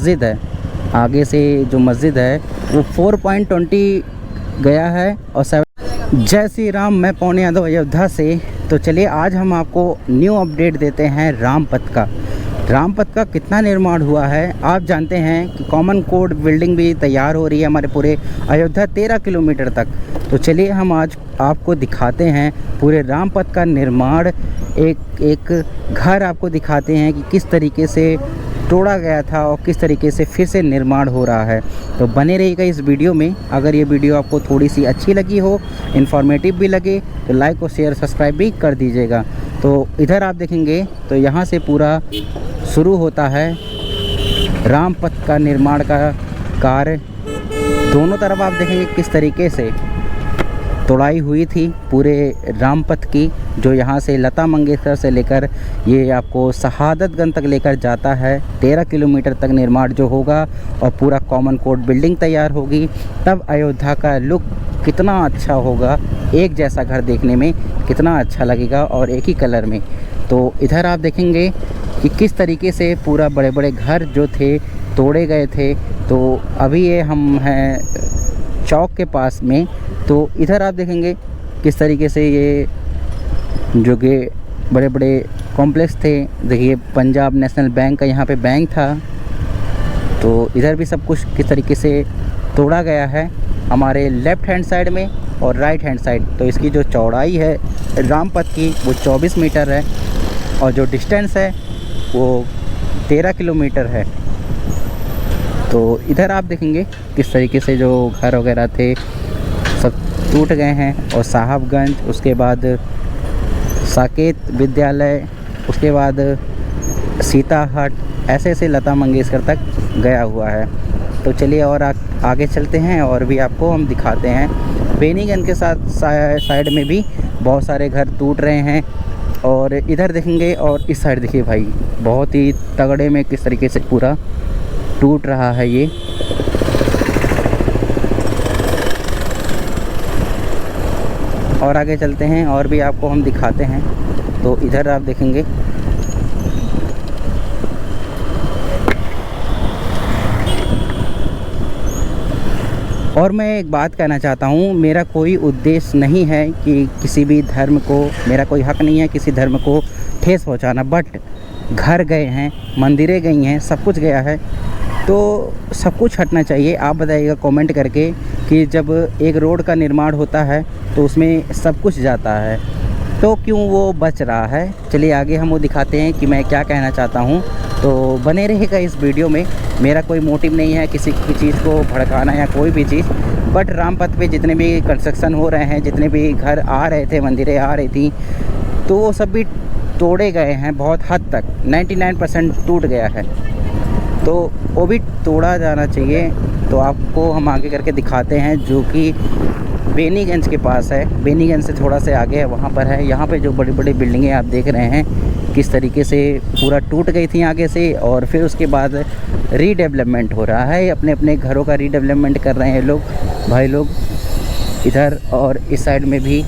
मस्जिद है, आगे से जो मस्जिद है वो 4.20 गया है। और जय श्री राम, मैं पवन यादव अयोध्या से। तो चलिए आज हम आपको न्यू अपडेट देते हैं रामपथ का। रामपथ का कितना निर्माण हुआ है आप जानते हैं कि कॉमन कोड बिल्डिंग भी तैयार हो रही है हमारे पूरे अयोध्या 13 किलोमीटर तक। तो चलिए हम आज आपको दिखाते हैं पूरे रामपथ का निर्माण, एक एक घर आपको दिखाते हैं कि किस तरीके से तोड़ा गया था और किस तरीके से फिर से निर्माण हो रहा है। तो बने रहिएगा इस वीडियो में। अगर ये वीडियो आपको थोड़ी सी अच्छी लगी हो, इन्फॉर्मेटिव भी लगे, तो लाइक और शेयर सब्सक्राइब भी कर दीजिएगा। तो इधर आप देखेंगे तो यहाँ से पूरा शुरू होता है रामपथ का निर्माण का कार्य। दोनों तरफ आप देखेंगे किस तरीके से तोड़ाई हुई थी पूरे रामपथ की, जो यहाँ से लता मंगेशकर से लेकर ये आपको शहादतगंज तक लेकर जाता है। 13 किलोमीटर तक निर्माण जो होगा और पूरा कॉमन कोड बिल्डिंग तैयार होगी, तब अयोध्या का लुक कितना अच्छा होगा, एक जैसा घर देखने में कितना अच्छा लगेगा और एक ही कलर में। तो इधर आप देखेंगे कि किस तरीके से पूरा बड़े बड़े घर जो थे तोड़े गए थे। तो अभी ये हम हैं चौक के पास में। तो इधर आप देखेंगे किस तरीके से ये जो कि बड़े बड़े कॉम्प्लेक्स थे। देखिए पंजाब नेशनल बैंक का यहाँ पे बैंक था। तो इधर भी सब कुछ किस तरीके से तोड़ा गया है हमारे लेफ़्ट हैंड साइड में और राइट हैंड साइड। तो इसकी जो चौड़ाई है रामपथ की वो 24 मीटर है और जो डिस्टेंस है वो 13 किलोमीटर है। तो इधर आप देखेंगे किस तरीके से जो घर वगैरह थे सब टूट गए हैं। और साहबगंज, उसके बाद साकेत विद्यालय, उसके बाद सीताहट, ऐसे ऐसे लता मंगेशकर तक गया हुआ है। तो चलिए और आगे चलते हैं और भी आपको हम दिखाते हैं। बेनीगंज के साथ साइड में भी बहुत सारे घर टूट रहे हैं। और इधर देखेंगे और इस साइड देखिए भाई, बहुत ही तगड़े में किस तरीके से पूरा टूट रहा है ये। और आगे चलते हैं और भी आपको हम दिखाते हैं। तो इधर आप देखेंगे और मैं एक बात कहना चाहता हूँ, मेरा कोई उद्देश्य नहीं है कि किसी भी धर्म को, मेरा कोई हक नहीं है किसी धर्म को ठेस पहुँचाना। बट घर गए हैं, मंदिरें गई हैं, सब कुछ गया है, तो सब कुछ हटना चाहिए। आप बताइएगा कमेंट करके कि जब एक रोड का निर्माण होता है तो उसमें सब कुछ जाता है, तो क्यों वो बच रहा है। चलिए आगे हम वो दिखाते हैं कि मैं क्या कहना चाहता हूँ। तो बने रहेगा इस वीडियो में। मेरा कोई मोटिव नहीं है किसी की चीज़ को भड़काना या कोई भी चीज़। बट रामपथ पे जितने भी कंस्ट्रक्शन हो रहे हैं, जितने भी घर आ रहे थे, मंदिरें आ रही थी, तो वो सब भी तोड़े गए हैं। बहुत हद तक 99% टूट गया है, तो वो भी तोड़ा जाना चाहिए। तो आपको हम आगे करके दिखाते हैं जो कि बेनीगंज के पास है। बेनीगंज से थोड़ा से आगे है, वहाँ पर है। यहाँ पे जो बड़ी बड़ी बिल्डिंगें आप देख रहे हैं किस तरीके से पूरा टूट गई थी आगे से, और फिर उसके बाद रीडेवलपमेंट हो रहा है। अपने अपने घरों का रीडेवलपमेंट कर रहे हैं लोग, भाई लोग इधर और इस साइड में भी।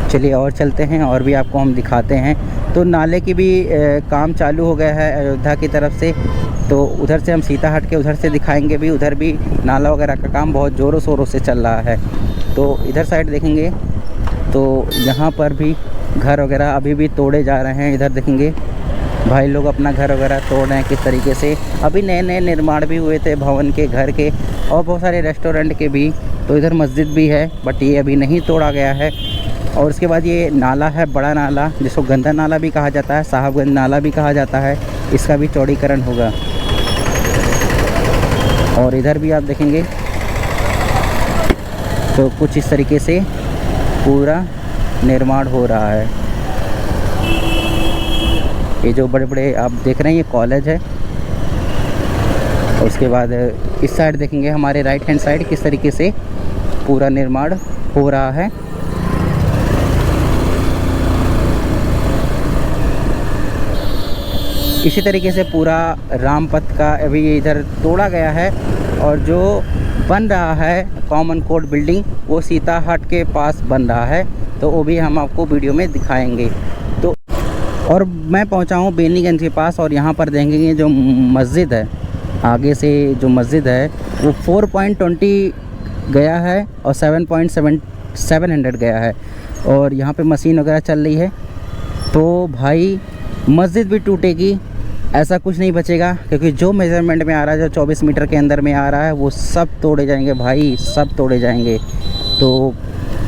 चलिए और चलते हैं और भी आपको हम दिखाते हैं। तो नाले की भी काम चालू हो गया है अयोध्या की तरफ से। तो उधर से हम सीताहट के उधर से दिखाएंगे भी, उधर भी नाला वगैरह का काम बहुत ज़ोरों शोरों से चल रहा है। तो इधर साइड देखेंगे तो यहाँ पर भी घर वगैरह अभी भी तोड़े जा रहे हैं। इधर देखेंगे भाई लोग अपना घर वगैरह तोड़ रहे हैं किस तरीके से। अभी नए नए निर्माण भी हुए थे भवन के, घर के, और बहुत सारे रेस्टोरेंट के भी। तो इधर मस्जिद भी है बट ये अभी नहीं तोड़ा गया है। और उसके बाद ये नाला है, बड़ा नाला, जिसको गंदा नाला भी कहा जाता है, साहबगंज नाला भी कहा जाता है, इसका भी चौड़ीकरण होगा। और इधर भी आप देखेंगे तो कुछ इस तरीके से पूरा निर्माण हो रहा है। ये जो बड़े बड़े आप देख रहे हैं ये कॉलेज है। और उसके बाद इस साइड देखेंगे हमारे राइट हैंड साइड किस तरीके से पूरा निर्माण हो रहा है। इसी तरीके से पूरा रामपथ का अभी इधर तोड़ा गया है। और जो बन रहा है कॉमन कोड बिल्डिंग वो सीताहट के पास बन रहा है, तो वो भी हम आपको वीडियो में दिखाएंगे। तो और मैं पहुंचा हूँ बेनीगंज के पास और यहाँ पर देखेंगे जो मस्जिद है, आगे से जो मस्जिद है वो 4.20 गया है और 7.700 गया है और यहाँ पे मशीन वगैरह चल रही है। तो भाई मस्जिद भी टूटेगी, ऐसा कुछ नहीं बचेगा, क्योंकि जो मेज़रमेंट में आ रहा है, जो 24 मीटर के अंदर में आ रहा है, वो सब तोड़े जाएंगे भाई, सब तोड़े जाएंगे। तो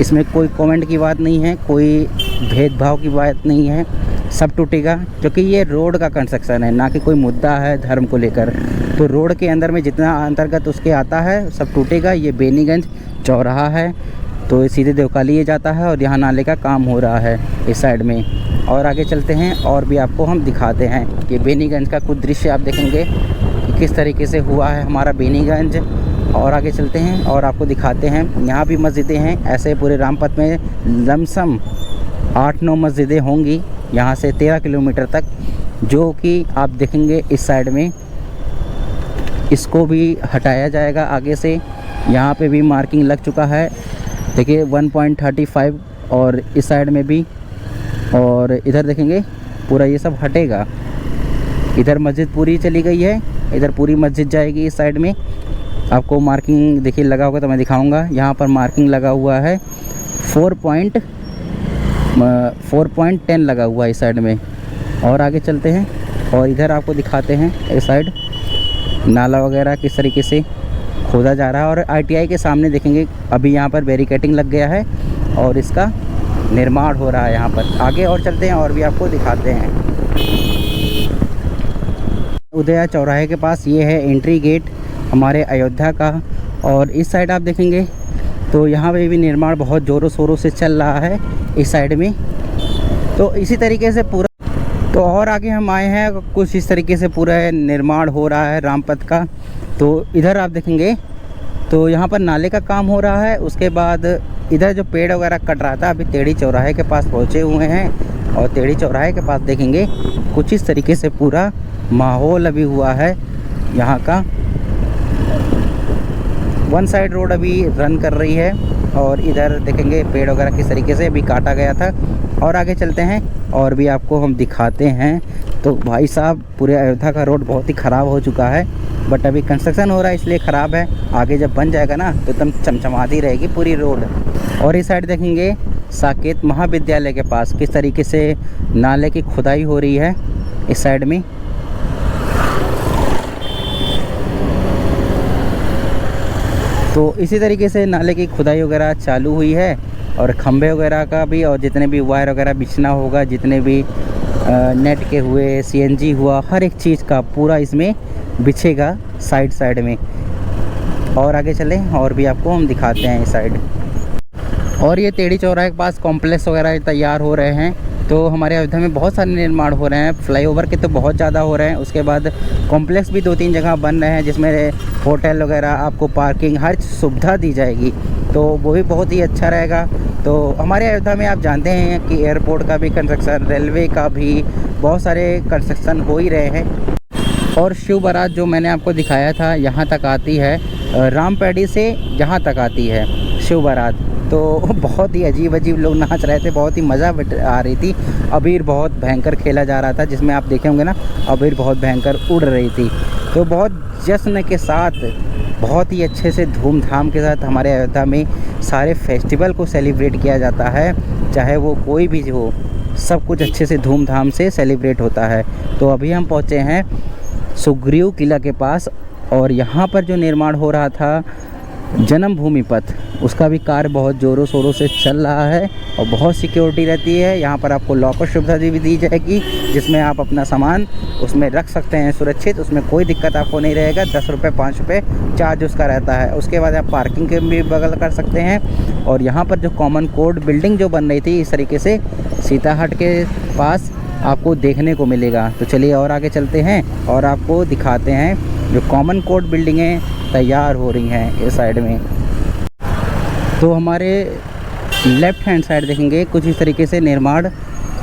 इसमें कोई कमेंट की बात नहीं है, कोई भेदभाव की बात नहीं है, सब टूटेगा, क्योंकि ये रोड का कंस्ट्रक्शन है, ना कि कोई मुद्दा है धर्म को लेकर। तो रोड के अंदर में जितना अंतर्गत उसके आता है सब टूटेगा। ये बेनीगंज चौराहा है, तो सीधे देवकाली ये जाता है और यहाँ नाले का काम हो रहा है इस साइड में। और आगे चलते हैं और भी आपको हम दिखाते हैं कि बेनीगंज का कुछ दृश्य आप देखेंगे कि किस तरीके से हुआ है हमारा बेनीगंज। और आगे चलते हैं और आपको दिखाते हैं, यहाँ भी मस्जिदें हैं। ऐसे पूरे रामपथ में लमसम 8-9 मस्जिदें होंगी यहाँ से 13 किलोमीटर तक, जो कि आप देखेंगे इस साइड में। इसको भी हटाया जाएगा आगे से। यहाँ पे भी मार्किंग लग चुका है, देखिए 1.35, और इस साइड में भी, और इधर देखेंगे पूरा ये सब हटेगा। इधर मस्जिद पूरी चली गई है, इधर पूरी मस्जिद जाएगी इस साइड में। आपको मार्किंग देखिए लगा होगा तो मैं दिखाऊंगा। यहाँ पर मार्किंग लगा हुआ है 4.10 लगा हुआ है इस साइड में। और आगे चलते हैं और इधर आपको दिखाते हैं इस साइड नाला वगैरह किस तरीके से खोदा जा रहा है। और ITI के सामने देखेंगे अभी यहाँ पर बैरिकेडिंग लग गया है और इसका निर्माण हो रहा है यहाँ पर। आगे और चलते हैं और भी आपको दिखाते हैं। उदया चौराहे के पास ये है एंट्री गेट हमारे अयोध्या का। और इस साइड आप देखेंगे तो यहाँ पे भी निर्माण बहुत ज़ोरों शोरों से चल रहा है इस साइड में। तो इसी तरीके से पूरा, तो और आगे हम आए हैं, कुछ इस तरीके से पूरा निर्माण हो रहा है रामपथ का। तो इधर आप देखेंगे तो यहाँ पर नाले का काम हो रहा है। उसके बाद इधर जो पेड़ वगैरह कट रहा था, अभी टेढ़ी चौराहे के पास पहुँचे हुए हैं। और टेढ़ी चौराहे के पास देखेंगे कुछ इस तरीके से पूरा माहौल अभी हुआ है यहाँ का। वन साइड रोड अभी रन कर रही है और इधर देखेंगे पेड़ वगैरह किस तरीके से अभी काटा गया था। और आगे चलते हैं और भी आपको हम दिखाते हैं। तो भाई साहब पूरे अयोध्या का रोड बहुत ही ख़राब हो चुका है, बट अभी कंस्ट्रक्शन हो रहा है इसलिए ख़राब है। आगे जब बन जाएगा ना तो एकदम चमचमाती रहेगी पूरी रोड। और इस साइड देखेंगे साकेत महाविद्यालय के पास किस तरीके से नाले की खुदाई हो रही है इस साइड में। तो इसी तरीके से नाले की खुदाई वगैरह चालू हुई है और खंभे वगैरह का भी, और जितने भी वायर वगैरह बिछना होगा, जितने भी नेट के हुए, CNG हुआ, हर एक चीज़ का पूरा इसमें बिछेगा साइड में। और आगे चलें और भी आपको हम दिखाते हैं इस साइड। और ये टेढ़ी चौराहे के पास कॉम्प्लेक्स वगैरह तैयार हो रहे हैं। तो हमारे अयोध्या में बहुत सारे निर्माण हो रहे हैं, फ्लाईओवर के तो बहुत ज़्यादा हो रहे हैं। उसके बाद कॉम्प्लेक्स भी 2-3 जगह बन रहे हैं, जिसमें होटल वगैरह, आपको पार्किंग, हर सुविधा दी जाएगी। तो वो भी बहुत ही अच्छा रहेगा। तो हमारे अयोध्या में आप जानते हैं कि एयरपोर्ट का भी कंस्ट्रक्शन, रेलवे का भी बहुत सारे कंस्ट्रक्शन हो ही रहे हैं। और शिव बारात जो मैंने आपको दिखाया था यहाँ तक आती है, रामपेड़ी से यहाँ तक आती है शिव बारात। तो बहुत ही अजीब लोग नाच रहे थे, बहुत ही मज़ा आ रही थी। अबीर बहुत भयंकर खेला जा रहा था, जिसमें आप देखे होंगे ना, अबीर बहुत भयंकर उड़ रही थी। तो बहुत जश्न के साथ, बहुत ही अच्छे से धूमधाम के साथ हमारे अयोध्या में सारे फेस्टिवल को सेलिब्रेट किया जाता है, चाहे वो कोई भी हो, सब कुछ अच्छे से धूमधाम से सेलिब्रेट होता है। तो अभी हम पहुँचे हैं सुग्रीव किला के पास और यहाँ पर जो निर्माण हो रहा था जन्मभूमि पथ, उसका भी कार्य बहुत ज़ोरों शोरों से चल रहा है और बहुत सिक्योरिटी रहती है। यहाँ पर आपको लॉकर सुविधा भी दी जाएगी, जिसमें आप अपना सामान उसमें रख सकते हैं सुरक्षित, उसमें कोई दिक्कत आपको नहीं रहेगा। 10 रुपये 5 रुपये चार्ज उसका रहता है। उसके बाद आप पार्किंग के भी बगल कर सकते हैं। और यहाँ पर जो कॉमन कोर्ट बिल्डिंग जो बन रही थी इस तरीके से सीताहट के पास आपको देखने को मिलेगा। तो चलिए और आगे चलते हैं और आपको दिखाते हैं जो कॉमन कोर्ट बिल्डिंगें तैयार हो रही हैं इस साइड में। तो हमारे लेफ़्ट हैंड साइड देखेंगे कुछ इस तरीके से निर्माण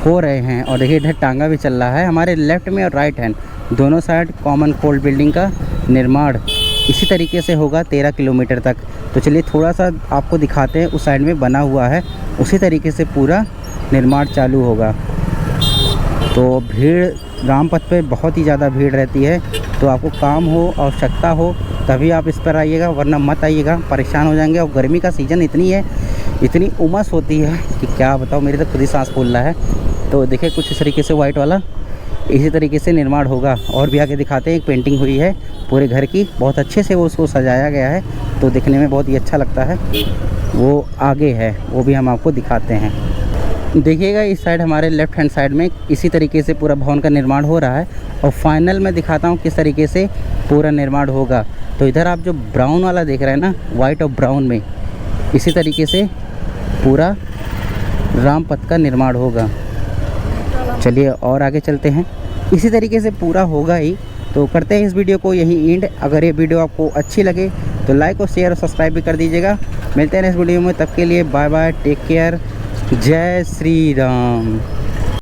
हो रहे हैं। और देखिए इधर टांगा भी चल रहा है, हमारे लेफ़्ट में और राइट हैंड दोनों साइड कॉमन कोर्ट बिल्डिंग का निर्माण इसी तरीके से होगा 13 किलोमीटर तक। तो चलिए थोड़ा सा आपको दिखाते हैं, उस साइड में बना हुआ है, उसी तरीके से पूरा निर्माण चालू होगा। तो भीड़ रामपथ पे बहुत ही ज़्यादा भीड़ रहती है। तो आपको काम हो, आवश्यकता हो, तभी आप इस पर आइएगा, वरना मत आइएगा, परेशान हो जाएंगे। और गर्मी का सीज़न इतनी है, इतनी उमस होती है कि क्या बताओ, मेरी तो खुद ही सांस फूल रहा है। तो देखिए कुछ इस तरीके से वाइट वाला इसी तरीके से निर्माण होगा। और भी आगे दिखाते हैं, एक पेंटिंग हुई है पूरे घर की, बहुत अच्छे से वो उसको सजाया गया है, तो दिखने में बहुत ही अच्छा लगता है। वो आगे है, वो भी हम आपको दिखाते हैं। देखिएगा इस साइड हमारे लेफ्ट हैंड साइड में इसी तरीके से पूरा भवन का निर्माण हो रहा है। और फाइनल में दिखाता हूँ किस तरीके से पूरा निर्माण होगा। तो इधर आप जो ब्राउन वाला देख रहे हैं ना, वाइट और ब्राउन में, इसी तरीके से पूरा रामपथ का निर्माण होगा। चलिए और आगे चलते हैं, इसी तरीके से पूरा होगा ही। तो करते हैं इस वीडियो को यहीं एंड। अगर ये वीडियो आपको अच्छी लगे तो लाइक और शेयर और सब्सक्राइब भी कर दीजिएगा। मिलते हैं इस वीडियो में, तब के लिए बाय बाय, टेक केयर, जय श्री राम।